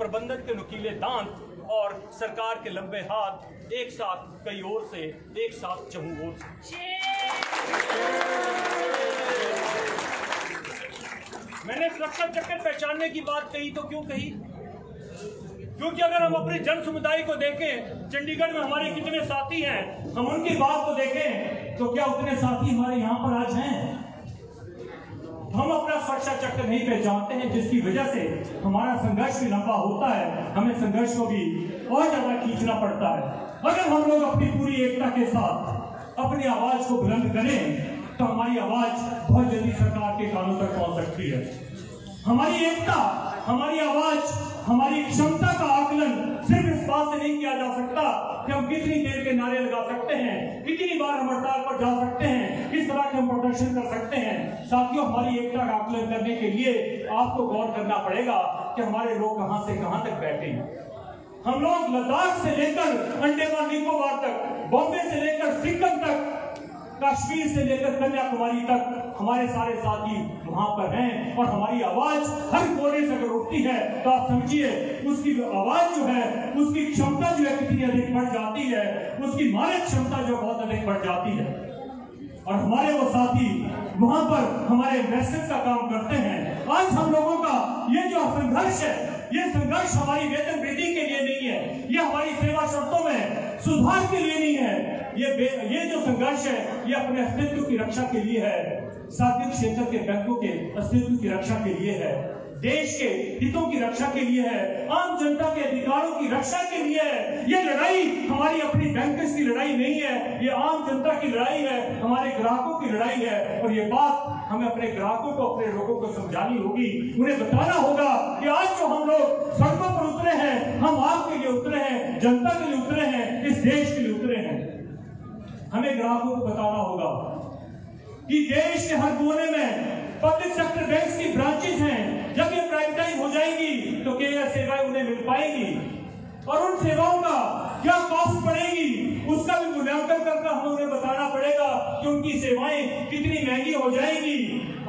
प्रबंधन के नुकीले दांत और सरकार के लंबे हाथ एक साथ कई ओर से, एक साथ चहुं ओर से। मैंने सुरक्षा चक्र पहचानने की बात कही तो क्यों कही? क्योंकि अगर हम अपने जन समुदाय को देखें, चंडीगढ़ में हमारे कितने साथी हैं, हम उनकी बात को देखें तो क्या उतने साथी हमारे यहाँ पर आज हैं? हम अपना सुरक्षा चक्र नहीं पहचानते हैं, जिसकी वजह से हमारा संघर्ष भी लंबा होता है, हमें संघर्ष को भी और ज्यादा खींचना पड़ता है। अगर हम लोग अपनी पूरी एकता के साथ अपनी आवाज को बुलंद करें तो हमारी आवाज बहुत जल्दी सरकार के कानों तक पहुंच सकती है। हमारी एकता, हमारी आवाज, हमारी क्षमता का आकलन सिर्फ इस बात से नहीं किया जा सकता कि हम कितनी देर के नारे लगा सकते हैं, कितनी बार हम हड़ताल पर जा सकते हैं, किस तरह के हम प्रदर्शन कर सकते हैं। साथियों, हमारी एकता का आकलन करने के लिए आपको गौर करना पड़ेगा कि हमारे लोग कहां से कहां तक बैठे हैं। हम लोग लद्दाख से लेकर अंडमान निकोबार तक, बॉम्बे से लेकर सिक्किम तक, कश्मीर से लेकर कन्याकुमारी तक हमारे सारे साथी वहां पर हैं और हमारी आवाज हर कोने से अगर उठती है तो आप समझिए उसकी आवाज जो है, उसकी क्षमता जो है कितनी अधिक बढ़ जाती है, उसकी मानक क्षमता जो बहुत अधिक बढ़ जाती है। और हमारे वो साथी वहां पर हमारे मैसेज का काम करते हैं। आज हम लोगों का ये जो संघर्ष है, ये संघर्ष हमारी वेतन वृद्धि के लिए नहीं है, ये हमारी सेवा शर्तों में सुधार के लिए नहीं है, ये जो संघर्ष है ये अपने अस्तित्व की रक्षा के लिए है, सार्वजनिक क्षेत्र के बैंकों के अस्तित्व की रक्षा के लिए है, देश के हितों की रक्षा के लिए है, आम जनता के अधिकारों की रक्षा के लिए है। ये लड़ाई हमारी अपनी बैंकर्स की लड़ाई नहीं है, ये आम जनता की लड़ाई है, हमारे ग्राहकों की लड़ाई है। और ये बात हमें अपने ग्राहकों को, अपने लोगों को समझानी होगी, उन्हें बताना होगा कि आज जो हम लोग सड़कों पर उतरे हैं, हम आपके लिए उतरे हैं, जनता के लिए उतरे हैं, इस देश के लिए उतरे हैं। हमें ग्राहकों को बताना होगा कि देश के हर कोने में पब्लिक सेक्टर बैंक्स की ब्रांचेज हैं। जब ये प्राइवेटाइज हो जाएंगी तो क्या सेवाएं उन्हें मिल पाएंगी और उन सेवाओं का क्या कॉस्ट पड़ेगी, उसका भी मूल्यांकन करके हमें उन्हें बताना पड़ेगा कि उनकी सेवाएं कितनी महंगी हो जाएंगी।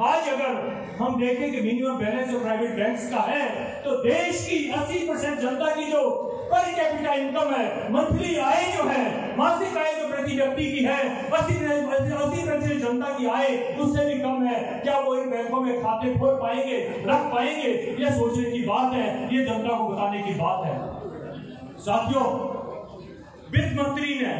आज अगर हम देखें कि मिनिमम बैलेंस जो प्राइवेट बैंक्स का है तो देश की 80% जनता की जो पर कैपिटा इनकम है, मंथली आय जो है, मासिक आय जो प्रति व्यक्ति की है, 80% जनता की आय उससे भी कम है। क्या वो इन बैंकों में खाते खोल पाएंगे, रख पाएंगे? ये सोचने की बात है, ये जनता को बताने की बात है। साथियों, वित्त मंत्री ने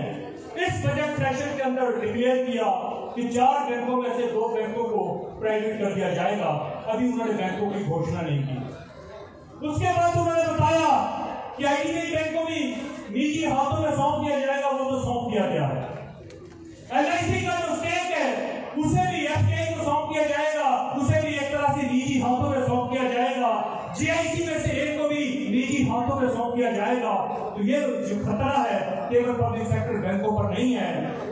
इस बजट सेशन के अंदर डिक्लेयर किया कि 4 बैंकों में से 2 बैंकों को प्राइवेट कर दिया जाएगा। अभी उन्होंने बैंकों की घोषणा नहीं की। उसके बाद उन्होंने बताया कि आईडीबीआई बैंक को भी निजी हाथों में सौंप दिया जाएगा, वो तो सौंप दिया गया है। एलआईसी का जो स्टेक है उसे भी एफडीआई को सौंप दिया जाएगा, उसे भी एक तरह से निजी हाथों में सौंप दिया जाएगा। जीआईसी में से एक को भी निजी हाथों में सौंप दिया जाएगा। तो ये जो खतरा है केवल पब्लिक सेक्टर बैंकों पर नहीं है,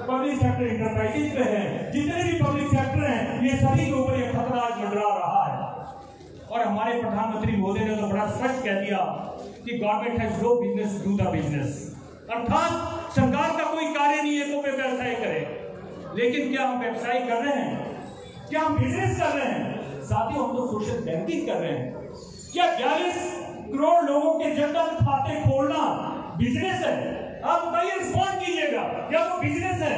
पब्लिक सेक्टर इंटरप्राइजेज पे है। जितने भी पब्लिक सेक्टर हैं ये सभी के ऊपर ये खतरा आज मंडरा रहा है। और हमारे प्रधानमंत्री मोदी ने तो बड़ा स्पष्ट कह दिया कि government has no business to do the business, अर्थात सरकार का कोई कार्य नहीं है तो वे व्यवसाय करें। लेकिन क्या हम व्यवसाय कर रहे हैं? क्या हम बिजनेस कर रहे हैं? साथियों, हम तो सोशल बैंकिंग कर रहे हैं। क्या 42 करोड़ लोगों के जनधन खाते खोलना बिजनेस है? आप बताइए, रिस्पॉन्ड कीजिएगा, क्या वो बिजनेस है?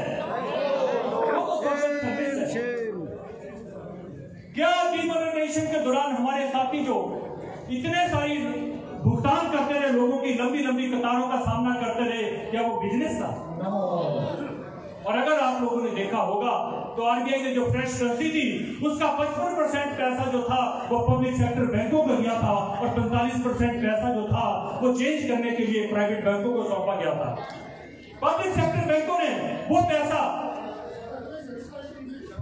वो तो सोशल सर्विस है। क्या डिमोनेटाइजेशन के दौरान हमारे साथी जो इतने सारी भुगतान करते रहे, लोगों की लंबी लंबी कतारों का सामना करते रहे, क्या वो बिजनेस था? और अगर आप लोगों ने देखा होगा तो आरबीआई ने जो फ्रेश करेंसी थी उसका 55% पैसा जो था वो पब्लिक सेक्टर बैंकों को दिया था और 45% पैसा जो था वो चेंज करने के लिए प्राइवेट बैंकों को सौंपा गया था। पब्लिक सेक्टर बैंकों ने वो पैसा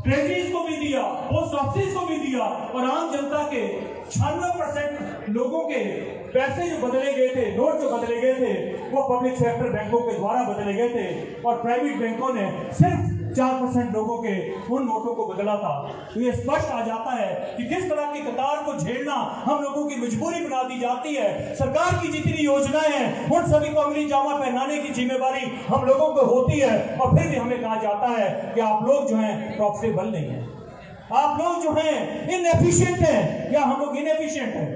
ट्रेजरीज को भी दिया, पोस्ट ऑफिस को भी दिया और आम जनता के 96% लोगों के पैसे जो बदले गए थे, नोट जो बदले गए थे, वो पब्लिक सेक्टर बैंकों के द्वारा बदले गए थे और प्राइवेट बैंकों ने सिर्फ 4% लोगों के उन नोटों को बदला था। तो ये स्पष्ट आ जाता है कि किस तरह की कतार को झेलना हम लोगों की मजबूरी बना दी जाती है। सरकार की जितनी योजनाएं हैं उन सभी को अमली जामा पहनाने की जिम्मेवारी हम लोगों को होती है और फिर भी हमें कहा जाता है कि आप लोग जो हैं प्रॉफिटेबल नहीं है, आप लोग जो हैं इनएफिशिएंट हैं। क्या हम लोग इनएफिशिएंट हैं?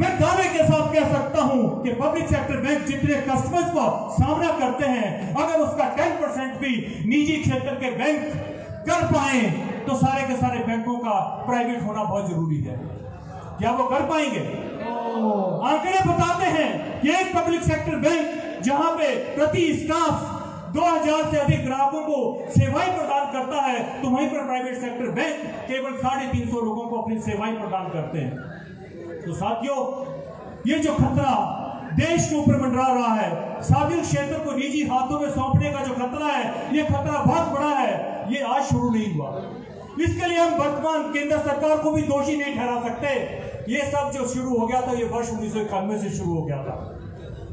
मैं दावे के साथ कह सकता हूं कि पब्लिक सेक्टर बैंक जितने कस्टमर्स का सामना करते हैं, अगर उसका 10% भी निजी क्षेत्र के बैंक कर पाए तो सारे के सारे बैंकों का प्राइवेट होना बहुत जरूरी है। क्या वो कर पाएंगे? आंकड़े बताते हैं कि एक पब्लिक सेक्टर बैंक जहां पे प्रति स्टाफ 2000 से अधिक ग्राहकों को सेवाएं प्रदान करता है, तो वहीं पर प्राइवेट सेक्टर बैंक केवल 350 लोगों को अपनी सेवाएं प्रदान करते हैं। तो साथियों, ये जो खतरा देश के ऊपर मंडरा रहा है, सार्वजनिक क्षेत्र को निजी हाथों में सौंपने का जो खतरा है, ये खतरा बहुत बड़ा है। ये आज शुरू नहीं हुआ। इसके लिए हम वर्तमान केंद्र सरकार को भी दोषी नहीं ठहरा सकते। ये सब जो शुरू हो गया था, ये वर्ष 1991 से शुरू हो गया था।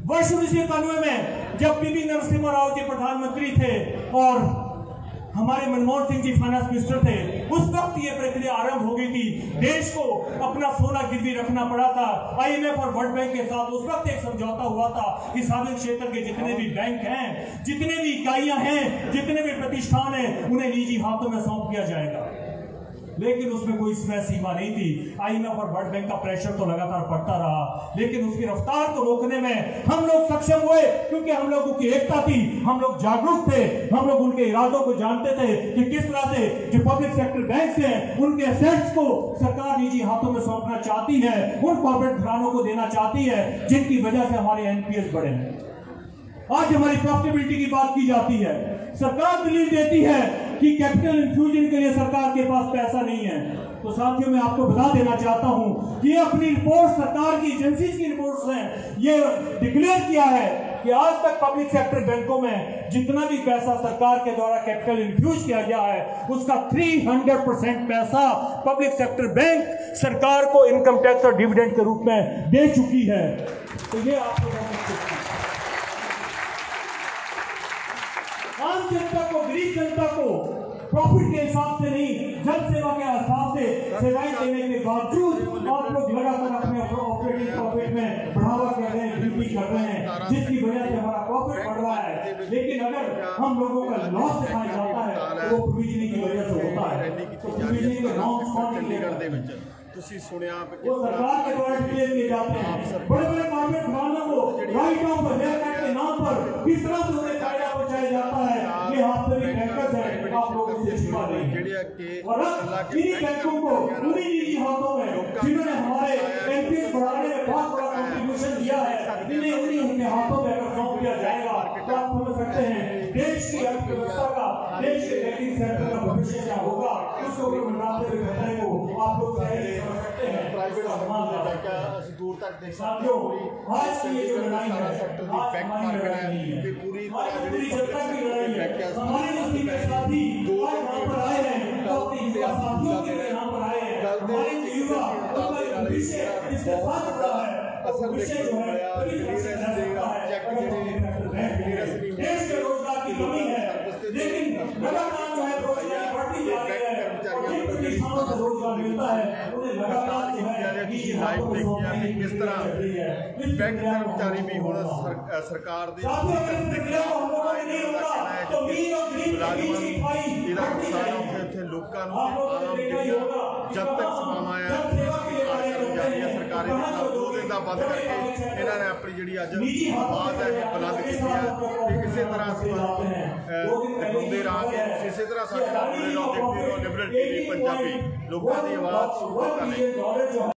वर्ष 1991 में जब पीवी नरसिम्हा राव जी प्रधानमंत्री थे और हमारे मनमोहन सिंह जी फाइनेंस मिनिस्टर थे, उस वक्त ये प्रक्रिया आरंभ हो गई थी। देश को अपना सोना गिरवी रखना पड़ा था IMF और वर्ल्ड बैंक के साथ। उस वक्त एक समझौता हुआ था कि सार्वजनिक क्षेत्र के जितने भी बैंक हैं, जितने भी इकाइयां हैं, जितने भी प्रतिष्ठान हैं, उन्हें निजी हाथों में सौंप दिया जाएगा। लेकिन उसमें कोई समय सीमा नहीं थी। IMF और वर्ल्ड बैंक का प्रेशर तो लगातार बढ़ता रहा, लेकिन उसकी रफ्तार को रोकने में हम लोग सक्षम हुए, क्योंकि हम लोगों की एकता थी, हम लोग जागरूक थे, हम लोग उनके इरादों को जानते थे कि किस तरह से जो पब्लिक सेक्टर बैंक हैं, उनके एसेट्स को सरकार निजी हाथों में सौंपना चाहती है, उन कॉर्पोरेट घरानों को देना चाहती है, जिनकी वजह से हमारे NPS बढ़े हैं। आज हमारी प्रॉफिटेबिलिटी की बात की जाती है। सरकार दलील देती है कि कैपिटल इन्फ्यूजन के लिए सरकार के पास पैसा नहीं है। तो साथियों, मैं आपको बता देना चाहता हूं कि अपनी रिपोर्ट, सरकार की एजेंसी की रिपोर्ट्स हैं, ये डिक्लेयर किया है कि आज तक पब्लिक सेक्टर बैंकों में जितना भी पैसा सरकार के द्वारा कैपिटल इन्फ्यूज किया गया है, उसका 300% पैसा पब्लिक सेक्टर बैंक सरकार को इनकम टैक्स और डिविडेंड के रूप में दे चुकी है। तो ये आपको आम जनता को, गरीब जनता को प्रॉफिट के हिसाब से नहीं, जन सेवा के हिसाब से सेवाएं देने के बावजूद आप लोग लगातार अपने ऑपरेटिंग प्रॉफिट में बढ़ावा कर रहे हैं, वृद्धि कर रहे हैं, जिसकी वजह से हमारा प्रॉफिट बढ़ रहा है। लेकिन अगर हम लोगों का लॉस दिखाया जाता है तो वो प्रोविजनिंग की वजह से होता है। तो प्रोविजनिंग के नॉर्म्स वो सरकार के द्वारा डिक्लेयर किए जाते हैं। बड़े बड़े कॉर्पोरेट घरानों को राइट ऑफ हेयर के नाम पर किस तरह से उन्हें फायदा पहुंचाया जाता है, ये वास्तविक बैंकर्स है, आप लोगों से छिपा नहीं है। और अब इन्हीं बैंकों को उन्हीं निजी हाथों में, जिन्होंने हमारे NPS बढ़ाने में बहुत बड़ा कंट्रीब्यूशन दिया है, इन्हें उनके हाथों में अगर सौंप दिया जाएगा तो आप समझ सकते हैं देश की अर्थव्यवस्था का, देश के बैंकिंग सेक्टर का भविष्य क्या होगा। उसको मंडराते हुए खतरे को आप लोग समझ सकते हैं। साथियों, आज की ये जो लड़ाई है, आज हमारी लड़ाई नहीं है, पूरी जनता की लड़ाई है। हमारे नजदीक के साथी आज यहाँ पर आए हैं, तो अपने युवा साथियों के लिए यहाँ पर आए हैं। हमारे युवा उनका भविष्य इसके साथ जुड़ा है। विषय जो है देश के रोजगार की कमी है, लेकिन लगातार जो है रोजगार बढ़ती जा रही है और जिन प्रतिष्ठानों से रोजगार मिलता है उन्हें लगातार जो है लाइव देखिए किस तरह बैंक कर्मचारी भी होना सरकार दी लोगों जब तक समाया सरकारी बंद करके इन्होंने अपनी जी अज आवाज है बुलंद की है। इसी तरह दिखाते रहांगे, इसी तरह लिबरल टीवी पंजाबी लोगों की आवाज सुनता नहीं।